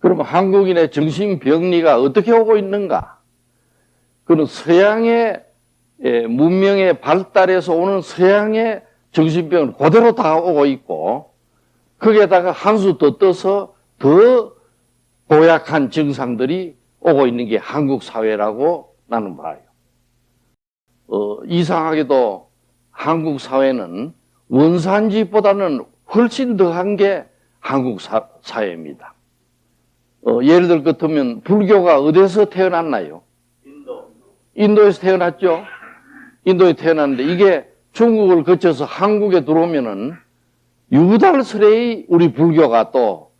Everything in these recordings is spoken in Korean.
그럼 한국인의 정신병리가 어떻게 오고 있는가? 그는 서양의 문명의 발달에서 오는 서양의 정신병은 그대로 다 오고 있고, 거기에다가 한 수 더 떠서 더 고약한 증상들이 오고 있는 게 한국 사회라고 나는 봐요. 이상하게도 한국 사회는 원산지보다는 훨씬 더한 게 한국 사회입니다. 예를 들 것 같으면 불교가 어디서 태어났나요? 인도에서 태어났죠. 인도에 태어났는데 이게 중국을 거쳐서 한국에 들어오면은 유달스레이 우리 불교가 또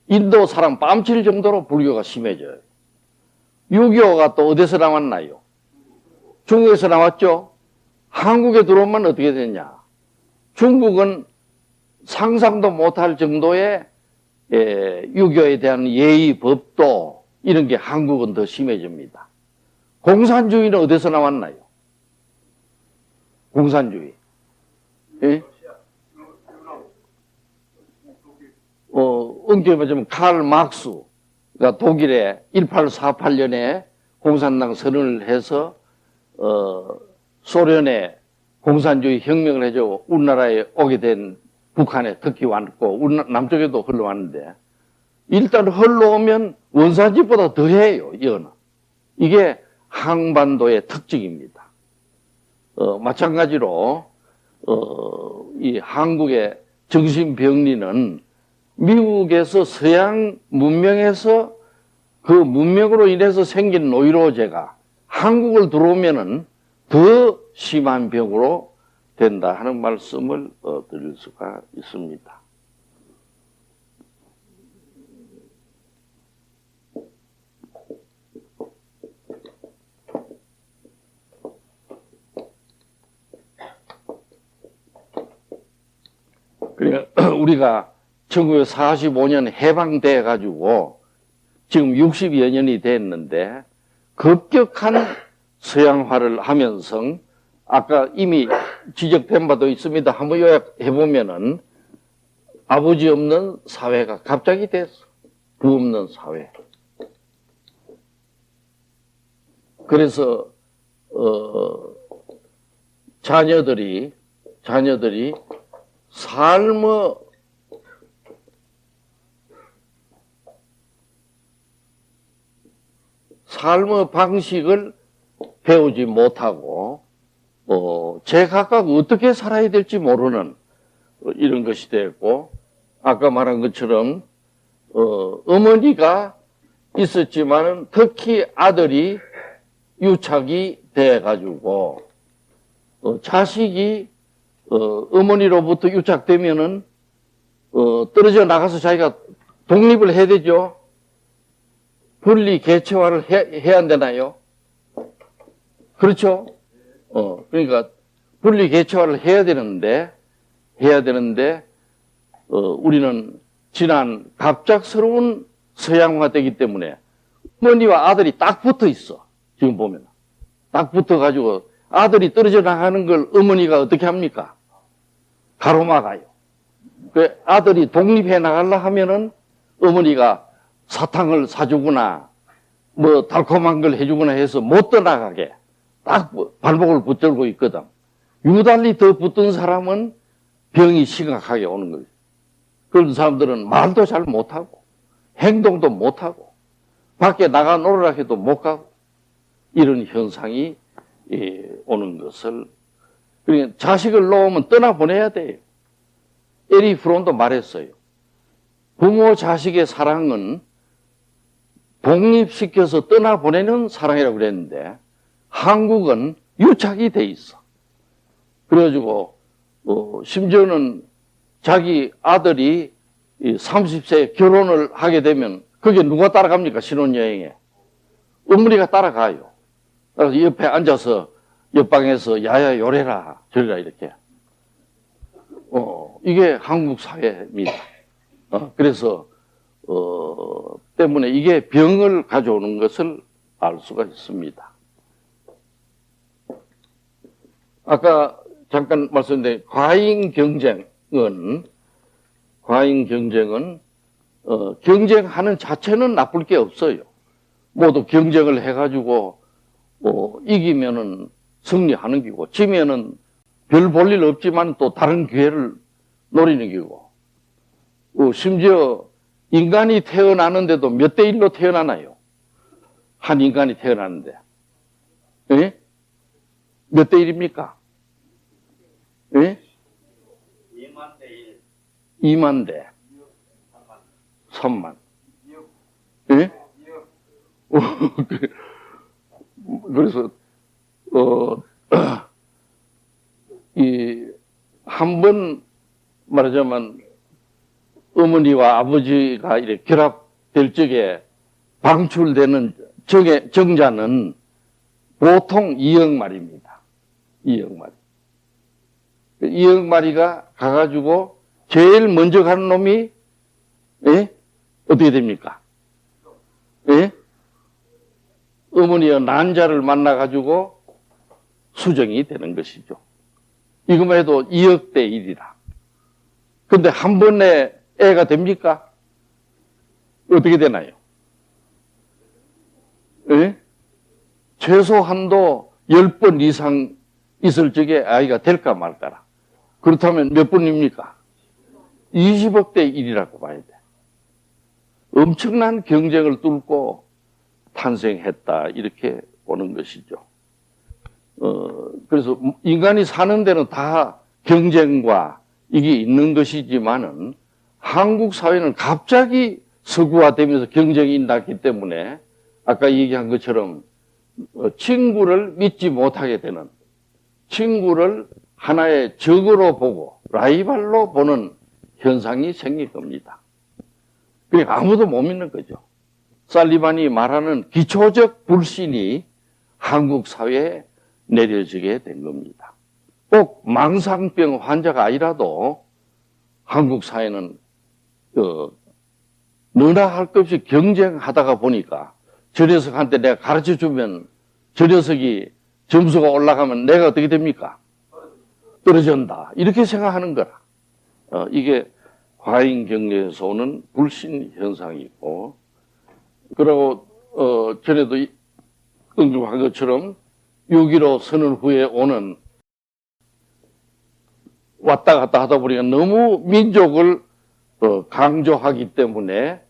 인도 사람 뺨칠 정도로 불교가 심해져요. 유교가 또 어디서 나왔나요? 중국에서 나왔죠. 한국에 들어오면 어떻게 되냐? 중국은 상상도 못할 정도의 유교에 대한 예의, 법도 이런 게 한국은 더 심해집니다. 공산주의는 어디서 나왔나요? 공산주의. 예? 엄격히 말하자면 칼 막스가 독일에 1848년에 공산당 선언을 해서 소련에 공산주의 혁명을 해줘 우리나라에 오게 된 북한에 특히 왔고 남쪽에도 흘러왔는데 일단 흘러오면 원산지보다 더해요. 이거는. 이게 한반도의 특징입니다. 마찬가지로 이 한국의 정신병리는 미국에서 서양 문명에서 그 문명으로 인해서 생긴 노이로제가 한국을 들어오면은 더 심한 병으로 된다 하는 말씀을 드릴 수가 있습니다. 그러니까 우리가 1945년 해방돼 가지고 지금 60여 년이 됐는데 급격한 서양화를 하면서 아까 이미 지적된 바도 있습니다. 한번 요약해 보면은 아버지 없는 사회가 갑자기 됐어. 부 없는 사회. 그래서 자녀들이 삶의 방식을 배우지 못하고 제각각 어떻게 살아야 될지 모르는 이런 것이 됐고, 아까 말한 것처럼 어머니가 있었지만은 특히 아들이 유착이 돼가지고 자식이 어머니로부터 유착되면은 떨어져 나가서 자기가 독립을 해야 되죠. 분리 개체화를 해야 안 되나요? 그렇죠? 그러니까 분리 개체화를 해야 되는데 우리는 지난 갑작스러운 서양화되기 때문에 어머니와 아들이 딱 붙어 있어. 지금 보면 딱 붙어 가지고 아들이 떨어져 나가는 걸 어머니가 어떻게 합니까? 가로막아요. 그 아들이 독립해 나가려 하면은 어머니가 사탕을 사주거나 뭐 달콤한 걸 해주거나 해서 못 떠나가게 딱 발목을 붙들고 있거든. 유달리 더 붙은 사람은 병이 심각하게 오는 거예요. 그런 사람들은 말도 잘 못하고 행동도 못하고 밖에 나가 놀으라 해도 못 가고 이런 현상이 오는 것을, 그러니까 자식을 놓으면 떠나보내야 돼요. 에리 프론도 말했어요. 부모 자식의 사랑은 독립시켜서 떠나보내는 사랑이라고 그랬는데 한국은 유착이 돼 있어. 그래가지고 심지어는 자기 아들이 30세에 결혼을 하게 되면 그게 누가 따라갑니까? 신혼여행에 어머니가 따라가요. 그래서 옆에 앉아서 옆방에서 야야 요래라 저래라 이렇게. 이게 한국 사회입니다. 그래서 때문에 이게 병을 가져오는 것을 알 수가 있습니다. 아까 잠깐 말씀드린 과잉 경쟁은 경쟁하는 자체는 나쁠 게 없어요. 모두 경쟁을 해가지고 이기면은 승리하는 기고, 지면은 별 볼 일 없지만 또 다른 기회를 노리는 기고, 심지어 인간이 태어나는데도 몇 대 1로 태어나나요? 한 인간이 태어나는데. 예? 몇 대 1입니까? 예? 2만 대 1. 2만 대. 3만. 예? 그래서, 한 번 말하자면 어머니와 아버지가 이렇게 결합될 적에 방출되는 정자는 보통 2억 마리입니다. 2억 마리. 2억 마리가 가가지고 제일 먼저 가는 놈이, 예? 어떻게 됩니까? 예? 어머니와 난자를 만나가지고 수정이 되는 것이죠. 이것만 해도 2억 대 1이라. 근데 한 번에 애가 됩니까? 어떻게 되나요? 예? 최소한도 10번 이상 있을 적에 아이가 될까 말까라. 그렇다면 몇 번입니까? 20억 대 1이라고 봐야 돼. 엄청난 경쟁을 뚫고 탄생했다, 이렇게 보는 것이죠. 그래서 인간이 사는 데는 다 경쟁과 이게 있는 것이지만은 한국 사회는 갑자기 서구화되면서 경쟁이 났기 때문에 아까 얘기한 것처럼 친구를 믿지 못하게 되는, 친구를 하나의 적으로 보고 라이벌로 보는 현상이 생길 겁니다. 그러니까 아무도 못 믿는 거죠. 살리반이 말하는 기초적 불신이 한국 사회에 내려지게 된 겁니다. 꼭 망상병 환자가 아니라도 한국 사회는 너나 할 것 없이 경쟁하다가 보니까 저 녀석한테 내가 가르쳐주면 저 녀석이 점수가 올라가면 내가 어떻게 됩니까? 떨어진다. 이렇게 생각하는 거라. 이게 과잉 경쟁에서 오는 불신 현상이고, 그리고 전에도 언급한 것처럼 6.15 선언 후에 오는 왔다 갔다 하다 보니까 너무 민족을 강조하기 때문에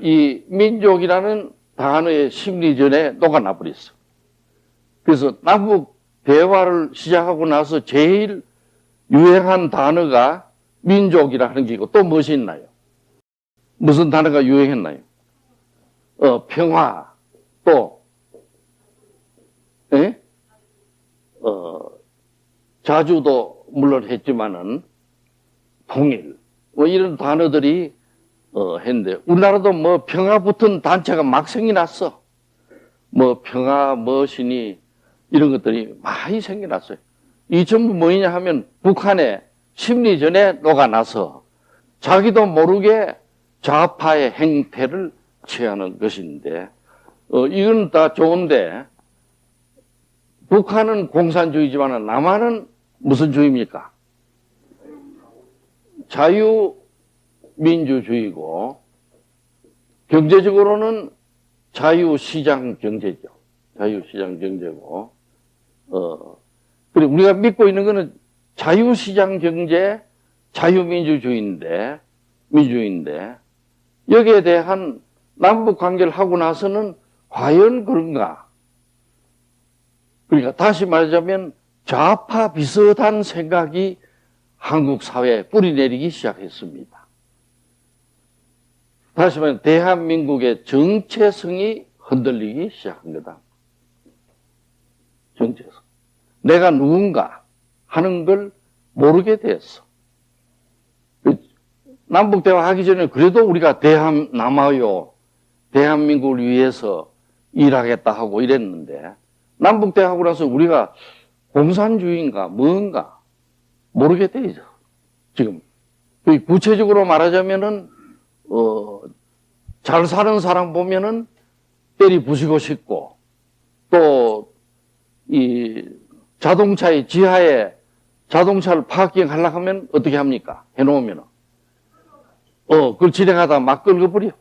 이 민족이라는 단어의 심리전에 녹아나 버렸어. 그래서 남북 대화를 시작하고 나서 제일 유행한 단어가 민족이라는 게고, 또 무엇이 있나요? 무슨 단어가 유행했나요? 평화, 또 예? 자주도 물론 했지만은 통일, 뭐 이런 단어들이 했는데, 우리나라도 뭐 평화 붙은 단체가 막 생겨났어. 뭐 평화 머신이 이런 것들이 많이 생겨났어요. 이 전부 뭐냐 하면 북한의 심리전에 녹아나서 자기도 모르게 좌파의 행태를 취하는 것인데, 이건 다 좋은데, 북한은 공산주의지만 남한은 무슨 주의입니까? 자유민주주의고, 경제적으로는 자유시장 경제죠. 자유시장 경제고, 그리고 우리가 믿고 있는 것은 자유시장 경제, 자유민주주의인데, 민주주의인데, 여기에 대한 남북 관계를 하고 나서는 과연 그런가? 그러니까 다시 말하자면 좌파 비슷한 생각이 한국 사회에 뿌리내리기 시작했습니다. 다시 말하면 대한민국의 정체성이 흔들리기 시작한 거다. 정체성. 내가 누군가 하는 걸 모르게 됐어. 남북대화 하기 전에 그래도 우리가 남아요, 대한민국을 위해서 일하겠다 하고 이랬는데, 남북대화 하고 나서 우리가 공산주의인가 뭔가 모르게 돼 있어. 지금 구체적으로 말하자면은 잘 사는 사람 보면은 때리 부수고 싶고, 또 이 자동차의 지하에 자동차를 파킹하려고 하면 어떻게 합니까? 해놓으면은 그걸 진행하다가 막 끌어버려.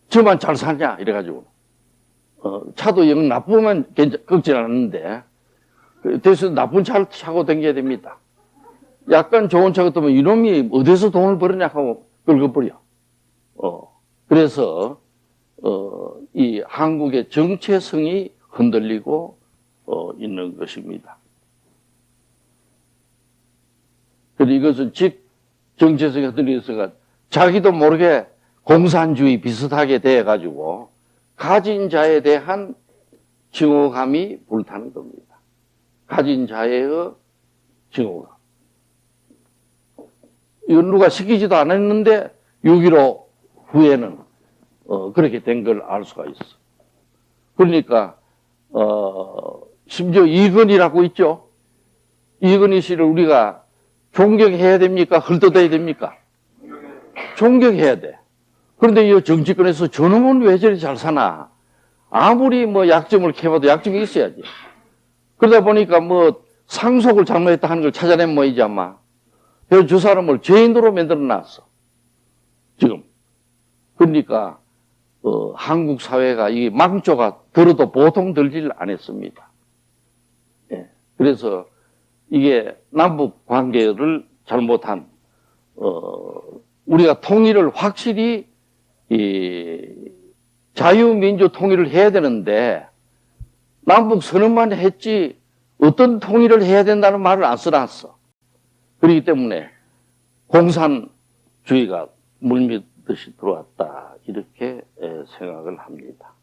저만 잘 사냐, 이래가지고. 차도 영 나쁘면 걱정 안 하는데, 대신 나쁜 차를 타고 다녀야 됩니다. 약간 좋은 차 같으면 이놈이 어디서 돈을 벌었냐 하고 끌어버려. 그래서, 이 한국의 정체성이 흔들리고, 있는 것입니다. 그리고 이것은 정체성이 흔들리니까 자기도 모르게 공산주의 비슷하게 돼가지고 가진 자에 대한 증오감이 불타는 겁니다. 가진 자의 증오감. 이건 누가 시키지도 않았는데 6.15 후에는 그렇게 된 걸 알 수가 있어. 그러니까 심지어 이건희라고 있죠. 이건희 씨를 우리가 존경해야 됩니까? 헐뜯어야 됩니까? 존경해야 돼. 그런데 이 정치권에서 저놈은 왜 저리 잘 사나? 아무리 뭐 약점을 캐봐도 약점이 있어야지. 그러다 보니까 뭐 상속을 잘못했다 하는 걸 찾아내면 뭐이지 아마. 그래서 저 사람을 죄인으로 만들어 놨어. 지금. 그러니까 한국 사회가 이 망조가 들어도 보통 들질 않았습니다. 예. 그래서 이게 남북 관계를 잘못한 우리가 통일을 확실히 자유민주 통일을 해야 되는데 남북 선언만 했지 어떤 통일을 해야 된다는 말을 안 써놨어. 그렇기 때문에 공산주의가 물밀듯이 들어왔다 이렇게 생각을 합니다.